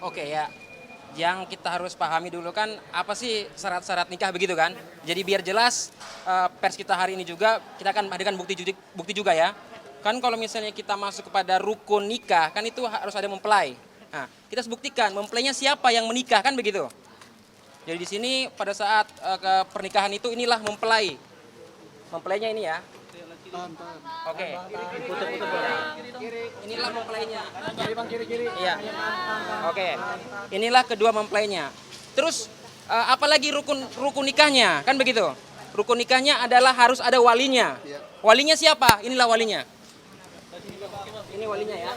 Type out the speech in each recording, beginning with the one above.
Oke ya. Yang kita harus pahami dulu kan apa sih syarat-syarat nikah begitu kan? Jadi biar jelas pers kita hari ini juga kita akan hadirkan bukti juga ya. Kan kalau misalnya kita masuk kepada rukun nikah kan itu harus ada mempelai. Nah, kita harus buktikan mempelainya siapa yang menikah kan begitu. Jadi di sini pada saat ke pernikahan itu inilah mempelai. Mempelainya ini ya. Oke. Inilah mempelainya. Iya. Oke. Inilah kedua mempelainya. Terus apalagi rukun nikahnya kan begitu. Rukun nikahnya adalah harus ada walinya. Walinya siapa? Inilah walinya. Ini walinya ya.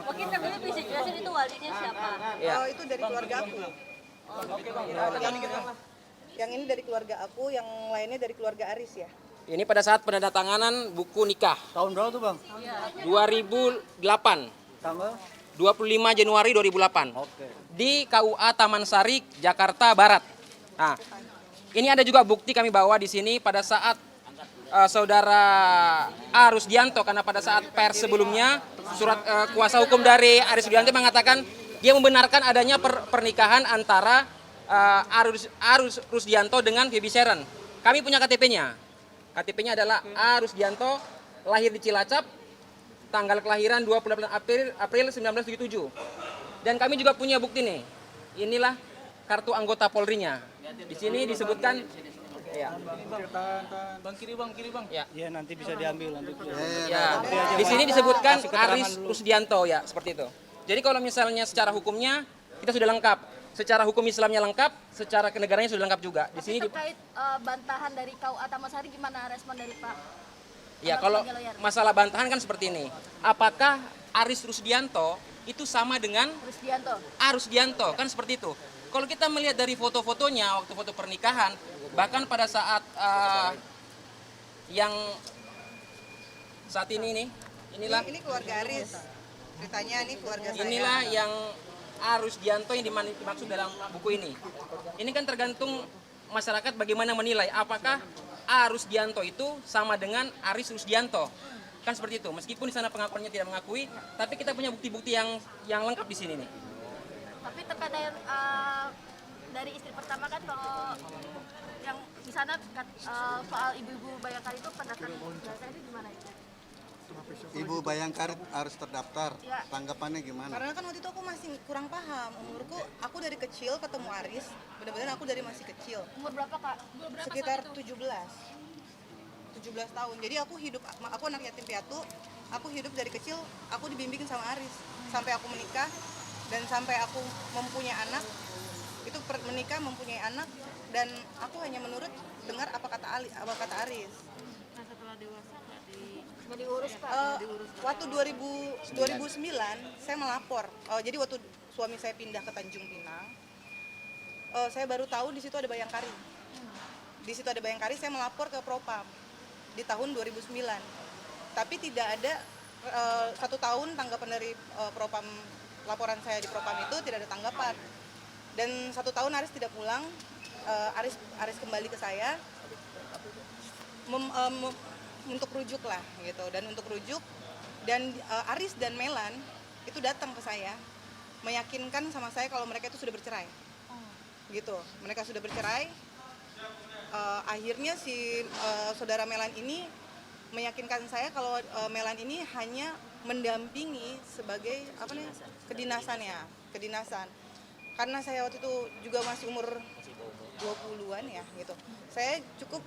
Mungkin namanya bisa jelasin itu walinya siapa? Ya. Itu dari keluarga aku. Yang ini dari keluarga aku, yang lainnya dari keluarga Aris ya. Ini pada saat penandatanganan buku nikah Tahun berapa tuh bang? 2008. Tanggal? 25 Januari 2008. Oke. Di KUA Taman Sari, Jakarta Barat. Nah, ini ada juga bukti kami bawa di sini pada saat saudara A. Rusdianto, karena pada saat pers sebelumnya surat kuasa hukum dari Aris Rusdianto mengatakan dia membenarkan adanya pernikahan antara A. Rusdianto dengan Baby Sharon. Kami punya KTP-nya. KTP-nya adalah A. Rusdianto, lahir di Cilacap, tanggal kelahiran 28 April 1977. Dan kami juga punya bukti nih. Inilah kartu anggota Polri-nya. Di sini disebutkan ya. Bang kiri bang. Ya. Iya nanti bisa diambil nanti. Ya. Di sini disebutkan Aris Rusdianto ya, seperti itu. Jadi kalau misalnya secara hukumnya kita sudah lengkap. Secara hukum Islamnya lengkap, secara kenegaranya sudah lengkap juga. Di sini Terkait bantahan dari KUA Taman Sari gimana respon dari Pak? ya kalau masalah bantahan kan seperti ini. Apakah Aris Rusdianto itu sama dengan Rusdianto. A. Rusdianto? Kan seperti itu. Kalau kita melihat dari foto-fotonya waktu foto pernikahan, bahkan pada saat yang saat ini nih, inilah Ini keluarga Aris. Ceritanya ini keluarga saya. inilah yang A. Rusdianto yang dimaksud dalam buku ini. Ini kan tergantung masyarakat bagaimana menilai apakah A. Rusdianto itu sama dengan Aris Rusdianto. Kan seperti itu. Meskipun di sana pengakuannya tidak mengakui, tapi kita punya bukti-bukti yang lengkap di sini nih. Tapi terkait dari istri pertama kan kalau yang di sana soal ibu-ibu Bayangkari itu pendaftaran jasa itu gimana itu? Ibu Bayangkari harus terdaftar. Ya. Tanggapannya gimana? Karena kan waktu itu aku masih kurang paham. Umurku, aku dari kecil ketemu Aris. Benar-benar aku dari masih kecil. Umur berapa kak? Sekitar 17 tahun. Jadi aku anak yatim piatu. Aku hidup dari kecil, aku dibimbing sama Aris. Sampai aku menikah dan sampai aku mempunyai anak. Itu menikah, mempunyai anak. Dan aku hanya menurut dengar apa kata Aris. Nah setelah dewasa nggak diurus pak? Waktu 2009 saya melapor. Jadi waktu suami saya pindah ke Tanjung Pinang, saya baru tahu di situ ada Bayangkari. Di situ ada Bayangkari, saya melapor ke Propam di tahun 2009. Tapi tidak ada 1 tahun tanggapan dari Propam, laporan saya di Propam itu tidak ada tanggapan. Dan 1 tahun Aris tidak pulang, Aris kembali ke saya untuk rujuk lah gitu. Dan untuk rujuk dan Aris dan Melan itu datang ke saya meyakinkan sama saya kalau mereka itu sudah bercerai. Gitu. Mereka sudah bercerai. Akhirnya si saudara Melan ini meyakinkan saya kalau Melan ini hanya mendampingi sebagai kedinasan. Karena saya waktu itu juga masih umur 20-an ya gitu. Saya cukup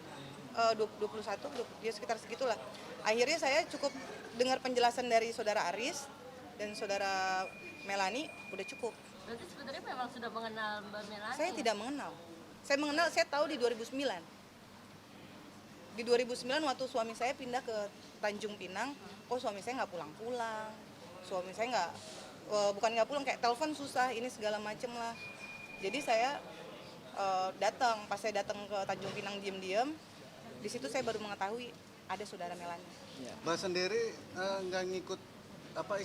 21, dia sekitar segitulah. Akhirnya saya cukup dengar penjelasan dari saudara Aris dan saudara Melani, udah cukup. Berarti sebenarnya memang sudah mengenal Mbak Melani? Saya tidak mengenal. Saya tahu di 2009. Di 2009 waktu suami saya pindah ke Tanjung Pinang, suami saya nggak pulang-pulang. Suami saya bukan nggak pulang, kayak telepon susah, ini segala macem lah. Jadi saya pas saya datang ke Tanjung Pinang diam-diam, di situ saya baru mengetahui ada saudara Melani. Mbak sendiri nggak ngikut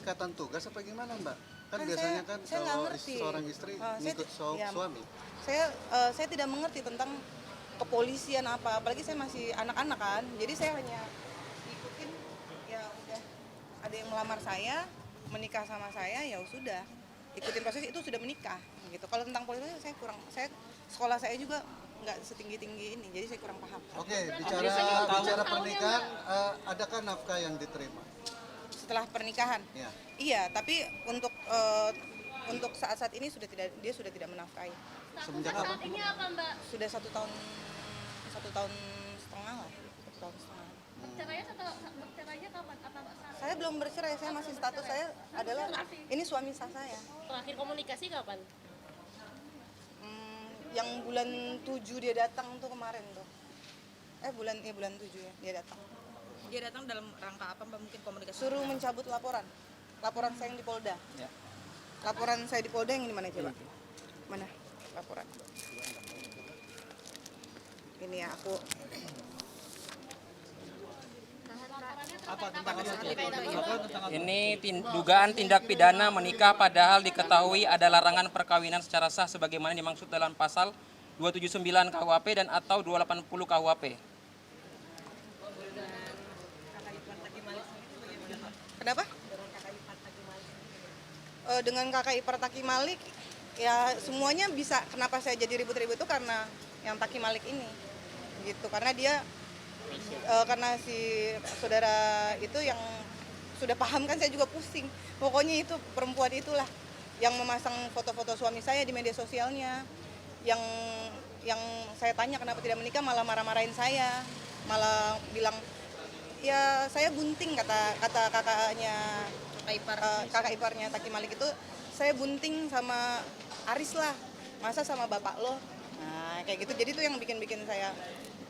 ikatan tugas apa gimana Mbak? Kan Kan biasanya saya nggak kalau ngerti. seorang istri ngikut suami. Saya tidak mengerti tentang kepolisian apalagi saya masih anak-anak kan. Jadi saya hanya ikutin, ya udah ada yang melamar saya, menikah sama saya, ya sudah. ikutin proses itu sudah menikah gitu. Kalau tentang politik saya kurang, sekolah saya juga nggak setinggi-tinggi ini, jadi saya kurang paham. Oke, bicara pernikahan, adakah nafkah yang diterima? Setelah pernikahan, Ya. iya, tapi untuk saat-saat ini dia sudah tidak menafkahi. Semenjak kapan? Saat ini apa Mbak? Sudah satu tahun setengah lah, 1 tahun setengah. Bercerainya kapan? Apa Mbak? Saya belum bercerai, saya masih status saya adalah ini suami sah saya. Terakhir komunikasi kapan? Yang bulan 7 dia datang tuh kemarin tuh. Bulan 7 ya dia datang. Dia datang dalam rangka apa Mbak? Mungkin komunikasi. Suruh mencabut laporan saya yang di Polda. Ya. Laporan saya di Polda yang di mana coba? Mana laporan? Ini ya aku. Ini dugaan tindak pidana menikah padahal diketahui ada larangan perkawinan secara sah sebagaimana dimaksud dalam pasal 279 KUHP dan atau 280 KUHP. Kenapa? Dengan kakak ipar Taki Malik, ya semuanya bisa. Kenapa saya jadi ribut-ribut itu karena yang Taki Malik ini, gitu. Karena dia, karena si saudara itu yang sudah paham kan, saya juga pusing. Pokoknya itu perempuan itulah yang memasang foto-foto suami saya di media sosialnya, yang saya tanya kenapa tidak menikah malah marah-marahin saya, malah bilang ya saya bunting kata kakaknya kakak iparnya Taki Malik itu, saya bunting sama Aris lah, masa sama bapak lo. Nah kayak gitu, jadi itu yang bikin saya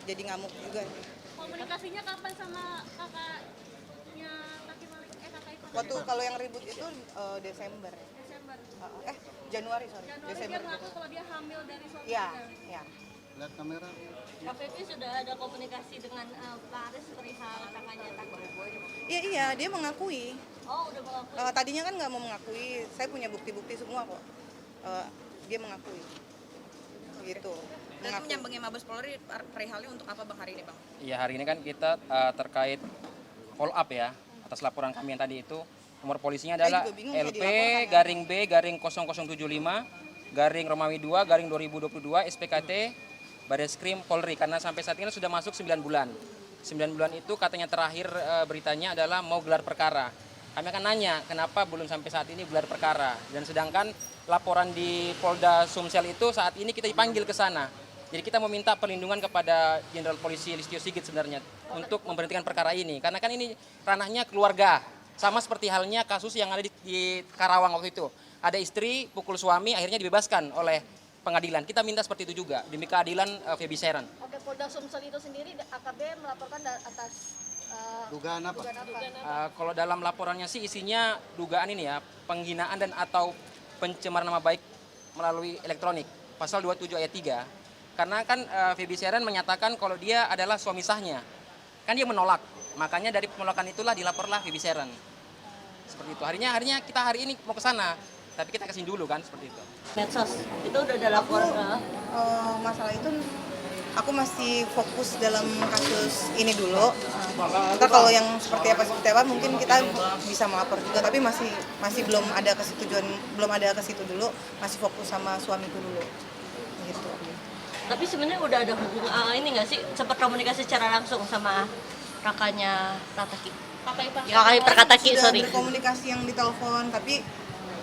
jadi ngamuk juga. Komunikasinya kapan sama kakaknya Taki Malik? Kakak ipar? Waktu kalau yang ribut itu Desember. Desember. Januari sorry. Januari Desember. dia ngaku kalau dia hamil dari suaminya. Iya, iya. Lihat kamera. KPP sudah ada komunikasi dengan Pak Aris perihal kakaknya Taki Malik. Iya, dia mengakui. Oh, udah mengakui. Tadinya kan nggak mau mengakui, saya punya bukti-bukti semua kok. Dia mengakui. Gitu. Nanti menyambangi Mabes Polri perihalnya untuk apa Bang hari ini Bang? Ya, hari ini kan kita terkait follow up ya atas laporan kami yang tadi itu. Nomor polisinya adalah juga bingung, saya LP dilaporkan, ya. garing B garing 0075 garing Romawi 2 garing 2022 SPKT Bareskrim Polri, karena sampai saat ini sudah masuk 9 bulan. 9 bulan itu katanya terakhir beritanya adalah mau gelar perkara. Kami akan nanya kenapa belum sampai saat ini gelar perkara, dan sedangkan laporan di Polda Sumsel itu saat ini kita dipanggil ke sana. Jadi kita meminta perlindungan kepada Jenderal Polisi Listio Sigit sebenarnya untuk memberhentikan perkara ini, karena kan ini ranahnya keluarga. Sama seperti halnya kasus yang ada di Karawang waktu itu. Ada istri pukul suami, akhirnya dibebaskan oleh pengadilan. Kita minta seperti itu juga demi keadilan Feby Sairan. Oke, Polda Sumsel itu sendiri AKB melaporkan atas Dugaan apa? Kalau dalam laporannya sih isinya dugaan ini ya, penghinaan dan atau pencemaran nama baik melalui elektronik, pasal 27 ayat 3. Karena kan Feby Sairan menyatakan kalau dia adalah suami sahnya. Kan dia menolak. Makanya dari penolakan itulah dilaporlah Feby Sairan. Seperti itu. Harinya kita hari ini mau ke sana, tapi kita kesini dulu kan, seperti itu. medsos. Itu udah ada laporan. Masalah itu aku masih fokus dalam kasus ini dulu. Ntar kalau yang seperti apa mungkin kita bisa melapor juga, tapi masih belum ada ke situ dulu, masih fokus sama suamiku dulu. Gitu. Tapi sebenarnya udah ada hubungan ini nggak sih, sempat komunikasi secara langsung sama kakaknya Rataki? Kakak ipar Rataki, Sudah sorry. berkomunikasi yang ditelepon, tapi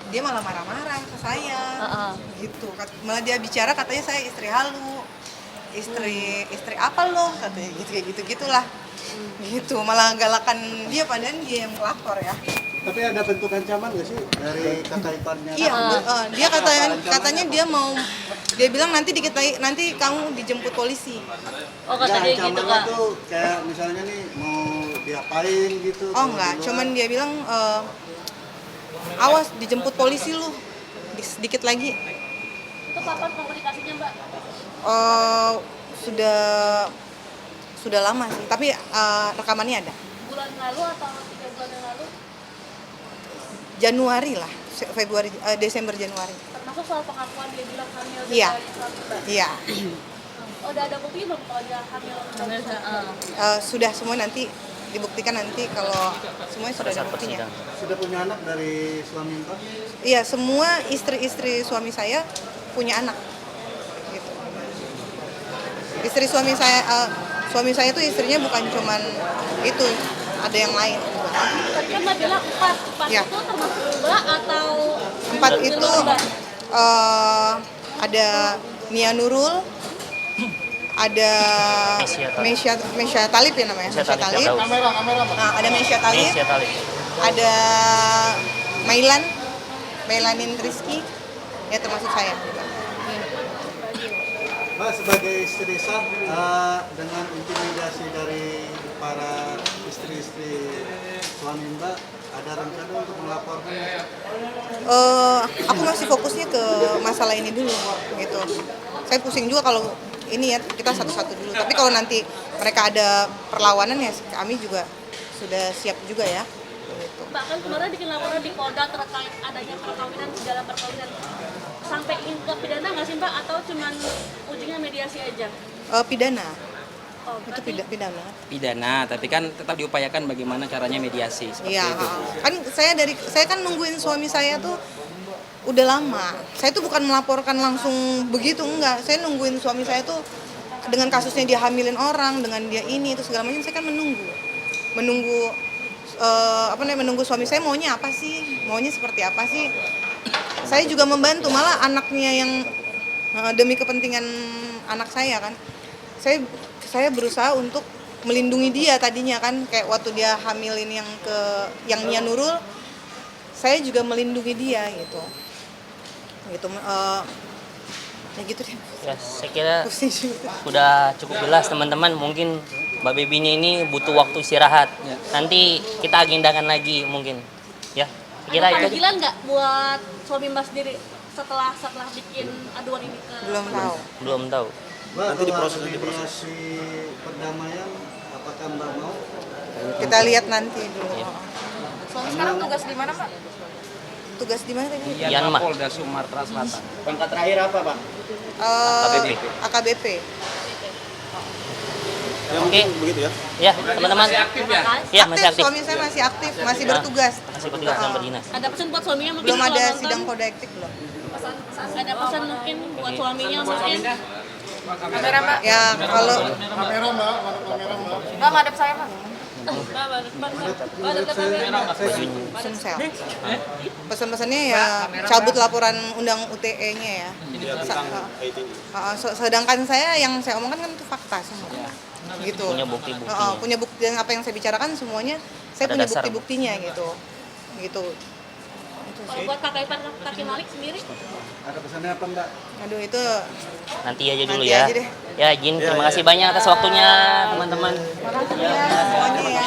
dia malah marah-marah ke saya. Gitu. Malah dia bicara katanya saya istri halu. Istri apa lo katanya, gitu kayak gitu-gitulah. Gitu, malah galakan dia padahal dia yang melapor ya. Tapi ada bentuk ancaman nggak sih dari kakak iparnya? Iya, dia katanya dia bilang nanti kamu dijemput polisi. Oh, kata dia gitu ancamannya Kak. tuh kayak misalnya nih mau diapain gitu. Oh enggak, cuman dia bilang awas dijemput polisi lu sedikit lagi. Itu kapan komunikasinya Mbak? Sudah lama sih, tapi rekamannya ada. Bulan lalu atau 3 bulan yang lalu? Januari lah, Desember Januari. Termasuk soal pengakuan dia bilang hamil Iya. dari suami Mbak? Iya. Oh, udah ada bukti belum kalau dia hamil dari suami? Sudah semua nanti dibuktikan nanti kalau semuanya sudah ada buktinya. Sudah punya anak dari suami Mbak? Iya, semua istri-istri suami saya punya anak. Gitu. Istri suami saya tuh istrinya bukan cuman itu, ada yang lain. Tadi kan Mbak bilang empat Ya. itu termasuk Mbak atau 4 itu ada Nia Nurul, ada Mesya Talib ya namanya, Mesya Talib. Nah, ada Mesya Talib, ada Mailanin Rizky, ya termasuk saya. Mbak sebagai istri sah, dengan intimidasi dari para istri-istri suami Mbak, ada rencana untuk melaporkan? Aku masih fokusnya ke masalah ini dulu gitu. Saya pusing juga kalau ini ya, kita satu-satu dulu. Tapi kalau nanti mereka ada perlawanan ya kami juga sudah siap juga ya. Gitu. Mbak kan kemarin bikin laporan di Polda terkait adanya perkawinan dalam perkawinan. Sampai ke pidana nggak sih Mbak atau cuman ujungnya mediasi aja? Pidana, Oh, itu berarti pidana. Pidana, tapi kan tetap diupayakan bagaimana caranya mediasi seperti Iya, itu. kan saya kan nungguin suami saya tuh udah lama. Saya tuh bukan melaporkan langsung begitu, enggak. Saya nungguin suami saya tuh dengan kasusnya dia hamilin orang, dengan dia ini itu segala macam. Saya kan menunggu menunggu suami saya maunya apa sih, maunya seperti apa sih. Saya juga membantu, malah anaknya yang demi kepentingan anak saya kan. Saya berusaha untuk melindungi dia tadinya kan, kayak waktu dia hamilin yang Nia Nurul, saya juga melindungi dia gitu. Ya gitu deh. Ya, saya kira Pusing juga. udah cukup jelas teman-teman. Mungkin Mbak Bebinya ini butuh waktu istirahat. Nanti kita agendakan lagi mungkin. Ya, saya kira ada itu aja. panggilan nggak buat suami Mbak sendiri setelah bikin aduan ini ke Belum tahu. Mbak, nanti diproses mediasi perdamaian, apakah Mbak mau? Kita lihat nanti dulu. Suami sekarang tugas di mana, Pak? Tugas di mana tadi? Yanma. Polda Sumatera Selatan. Pangkat terakhir apa, Pak? AKBP. Oke. Begitu ya. Ya, teman-teman. Ya, masih aktif. Suami saya masih aktif, masih bertugas. Masih bertugas sama berdinas. ada pesan buat suaminya mungkin Belum kalau ada nonton? sidang kode etik belum. Ada pesan mungkin buat suaminya mungkin Kamera, Mbak. Ya kalau Mbak, ngadep saya, Mbak. Sumsel. Pesan-pesannya ya cabut laporan undang UTE-nya ya. Sedangkan yang saya omongkan kan itu fakta semua. Gitu. Punya bukti-buktinya. Punya bukti dan apa yang saya bicarakan semuanya saya Ada punya dasar. bukti-buktinya gitu. Gitu. kalau buat kakak ipar kaki Malik sendiri Ada pesannya apa Mbak? Aduh itu Nanti aja dulu Nanti ya. aja deh. Ya, Jin, terima kasih banyak atas waktunya, teman-teman. makasih ya semuanya ya.